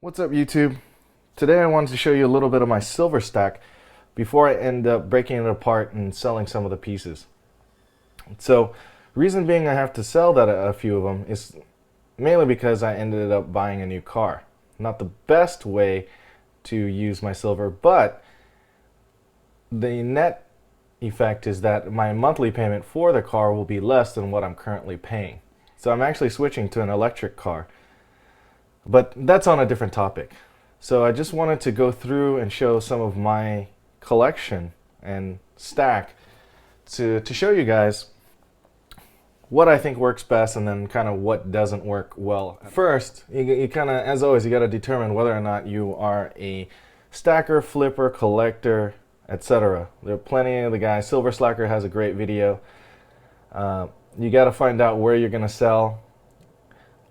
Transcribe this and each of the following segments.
What's up, YouTube? Today I wanted to show you a little bit of my silver stack before I end up breaking it apart and selling some of the pieces. So, reason being I have to sell a few of them is mainly because I ended up buying a new car. Not the best way to use my silver, but the net effect is that my monthly payment for the car will be less than what I'm currently paying. So I'm actually switching to an electric car. But that's on a different topic. So I just wanted to go through and show some of my collection and stack to show you guys what I think works best and then kind of what doesn't work well. First, you kind of, as always, you got to determine whether or not you are a stacker, flipper, collector, etc. There are plenty of the guys. Silver Slacker has a great video. You got to find out where you're going to sell.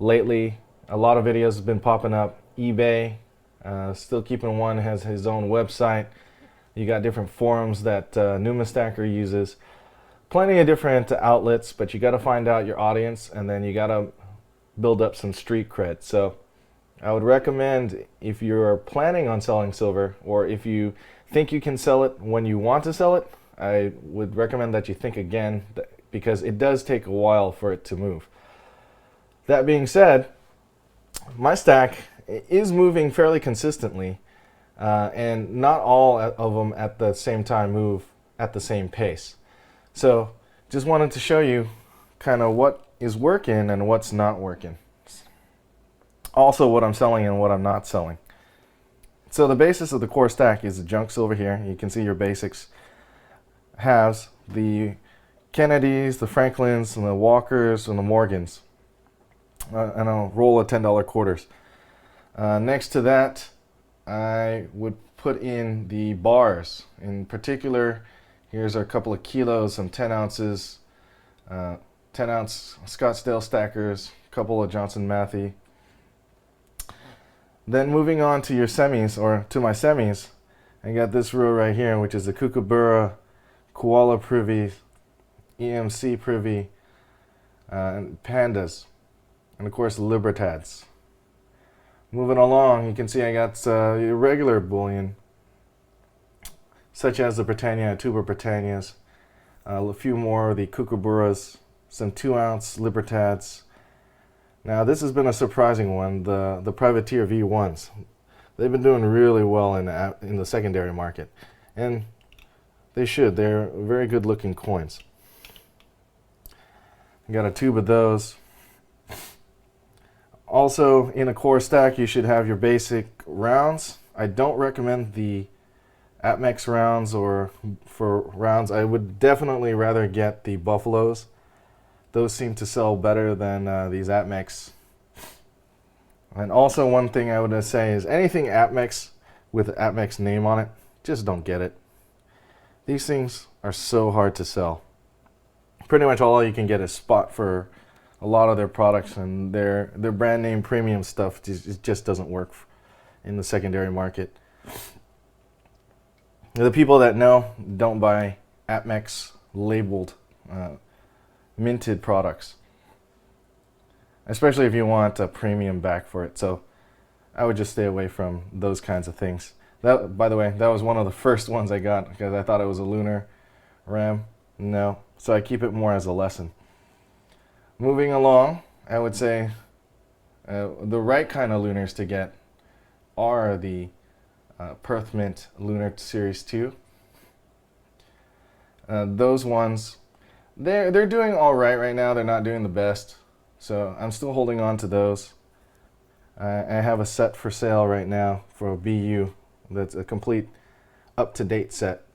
Lately, a lot of videos have been popping up. eBay, Still Keeping One has his own website. You got different forums that Stacker uses. Plenty of different outlets, but you got to find out your audience, and then you got to build up some street cred. So I would recommend, if you're planning on selling silver, or if you think you can sell it when you want to sell it, I would recommend that you think again, because it does take a while for it to move. That being said, my stack is moving fairly consistently, and not all of them at the same time move at the same pace. So just wanted to show you kind of what is working and what's not working. Also what I'm selling and what I'm not selling. So the basis of the core stack is the junk silver here. You can see your basics has the Kennedys, the Franklins, and the Walkers, and the Morgans. And a roll of $10 quarters. Next to that, I would put in the bars. In particular, here's a couple of kilos, some 10 ounces, 10-ounce Scottsdale stackers, a couple of Johnson Matthey. Then moving on to your semis, or to my semis, I got this row right here, which is the Kookaburra, Koala Privy, EMC Privy, and Pandas. And of course, Libertads. Moving along, you can see I got your regular bullion, such as the Britannia, Tuber Britannias, a few more of the Kookaburras, some 2-ounce Libertads. Now, this has been a surprising one, the Privateer V1s. They've been doing really well in the secondary market, and they should. They're very good-looking coins. I got a tube of those. Also, in a core stack, you should have your basic rounds. I don't recommend the APMEX rounds, or for rounds, I would definitely rather get the Buffaloes. Those seem to sell better than these APMEX. And also, one thing I would say is anything APMEX with APMEX name on it, just don't get it. These things are so hard to sell. Pretty much all you can get is spot for a lot of their products, and their brand name premium stuff just doesn't work in the secondary market. The people that know don't buy APMEX labeled minted products, especially if you want a premium back for it. So I would just stay away from those kinds of things. That, by the way, that was one of the first ones I got because I thought it was a lunar ram. No, so I keep it more as a lesson. Moving along, I would say the right kind of lunars to get are the Perth Mint Lunar Series 2. Those ones, they're doing all right now. They're not doing the best, so I'm still holding on to those. I have a set for sale right now for a BU that's a complete up-to-date set.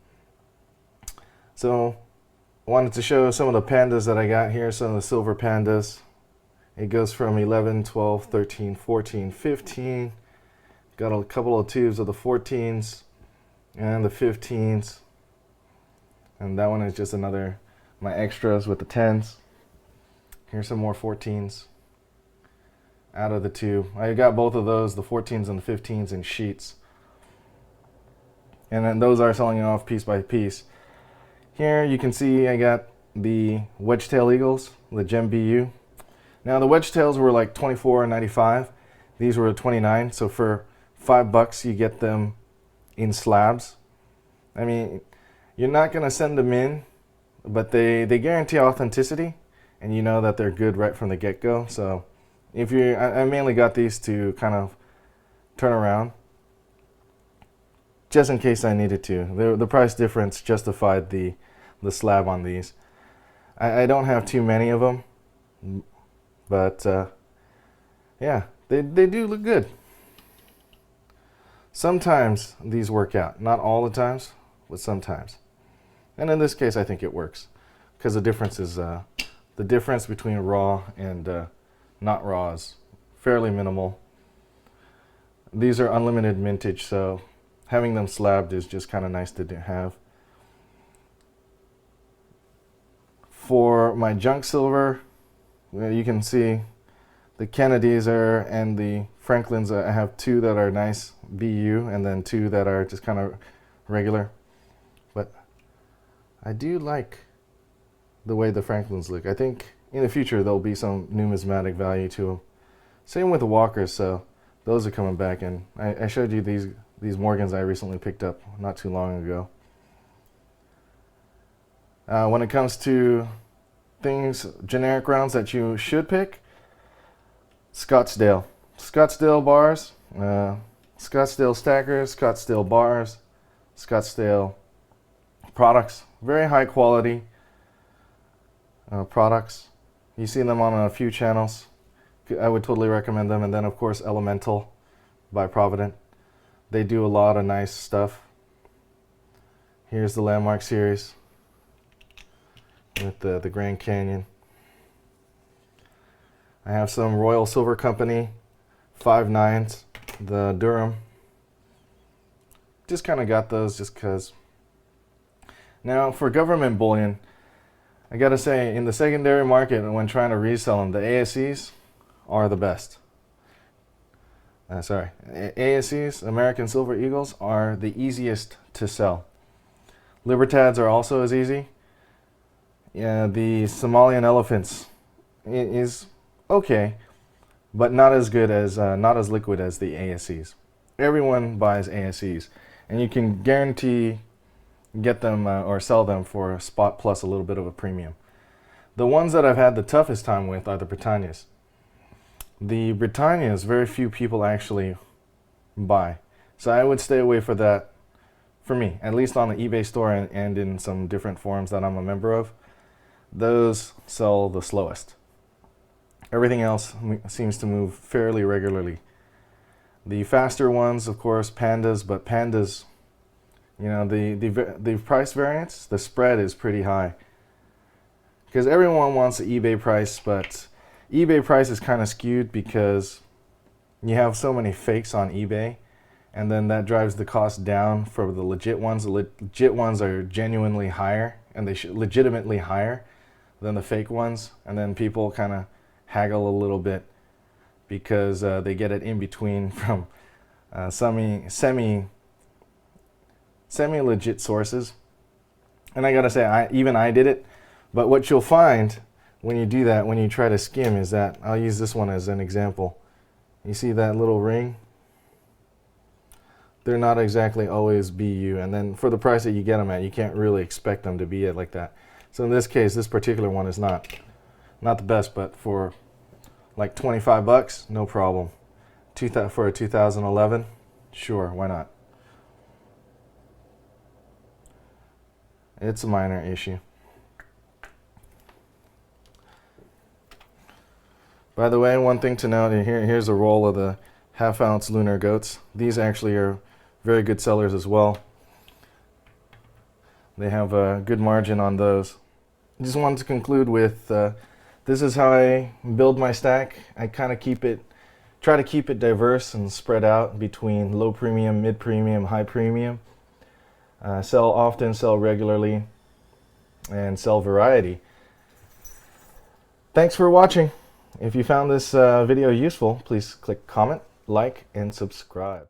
So wanted to show some of the pandas that I got here, some of the silver pandas. It goes from 11, 12, 13, 14, 15. Got a couple of tubes of the 14s and the 15s. And that one is just another, my extras with the 10s. Here's some more 14s out of the tube. I got both of those, the 14s and the 15s, in sheets. And then those are selling off piece by piece. Here you can see I got the Wedgetail Eagles, the Gem BU. Now the Wedgetails were like $24.95. These were $29. So for $5 you get them in slabs. I mean, you're not gonna send them in, but they guarantee authenticity, and you know that they're good right from the get-go. So if you, I mainly got these to kind of turn around, just in case I needed to. The price difference justified the slab on these. I don't have too many of them, but yeah, they do look good. Sometimes these work out, not all the times, but sometimes. And in this case, I think it works, because the difference is the difference between raw and not raw is fairly minimal. These are unlimited mintage, so having them slabbed is just kind of nice to have. For my junk silver, you can see the Kennedys and the Franklins. I have two that are nice BU, and then two that are just kind of regular. But I do like the way the Franklins look. I think in the future there'll be some numismatic value to them. Same with the Walkers, so those are coming back. And I showed you these Morgans I recently picked up not too long ago. When it comes to things, generic rounds that you should pick, Scottsdale bars, Scottsdale stackers, Scottsdale bars, Scottsdale products. Very high quality products. You see them on a few channels. I would totally recommend them. And then of course Elemental by Provident. They do a lot of nice stuff. Here's the Landmark series with the Grand Canyon. I have some Royal Silver Company 5.9s, the Durham. Just kind of got those just because. Now for government bullion, I gotta say, in the secondary market when trying to resell them, the ASEs are the best. ASEs, American Silver Eagles, are the easiest to sell. Libertads are also as easy. Yeah, the Somalian Elephants is okay, but not as good as, not as liquid as the ASEs. Everyone buys ASEs, and you can guarantee get them or sell them for a spot plus a little bit of a premium. The ones that I've had the toughest time with are the Britannias. The Britannias, very few people actually buy. So I would stay away for that, for me, at least on the eBay store and in some different forums that I'm a member of. Those sell the slowest. Everything else seems to move fairly regularly. The faster ones, of course, Pandas, but Pandas, you know, the price variance, the spread is pretty high. Because everyone wants the eBay price, but eBay price is kind of skewed because you have so many fakes on eBay, and then that drives the cost down for the legit ones. The legit ones are genuinely higher, and they should legitimately higher than the fake ones, and then people kind of haggle a little bit because they get it in between from semi-legit sources. And I gotta say, I did it, but what you'll find when you do that, when you try to skim, is that, I'll use this one as an example. You see that little ring? They're not exactly always BU, and then for the price that you get them at, you can't really expect them to be it like that. So in this case, this particular one is not the best, but for like $25, no problem. For a 2011, sure, why not? It's a minor issue. By the way, one thing to note, here's a roll of the half-ounce lunar goats. These actually are very good sellers as well. They have a good margin on those. I just wanted to conclude with this is how I build my stack. I kind of try to keep it diverse and spread out between low premium, mid premium, high premium. Sell often, sell regularly, and sell variety. Thanks for watching. If you found this video useful, please click comment, like, and subscribe.